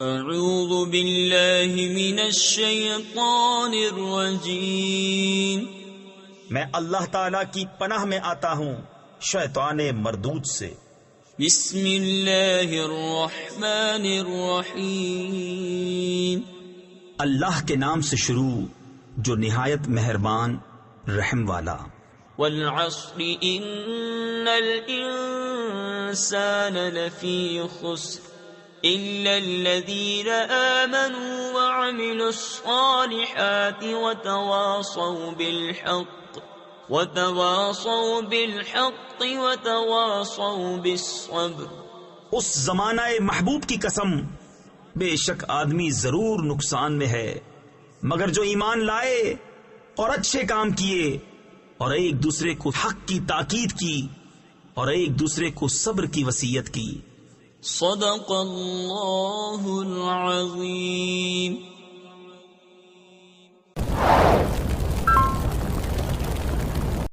اعوذ باللہ من الشیطان الرجیم، میں اللہ تعالی کی پناہ میں آتا ہوں شیطان مردود سے۔ بسم اللہ الرحمن الرحیم، اللہ کے نام سے شروع جو نہایت مہربان رحم والا۔ والعصر ان الانسان لفی خسر إلا الذين آمنوا وعملوا الصالحات وتواصوا بالحق وتواصوا بالصبر۔ اس زمانہ محبوب کی قسم، بے شک آدمی ضرور نقصان میں ہے مگر جو ایمان لائے اور اچھے کام کیے اور ایک دوسرے کو حق کی تاکید کی اور ایک دوسرے کو صبر کی وصیت کی۔ صدق اللہ العظیم۔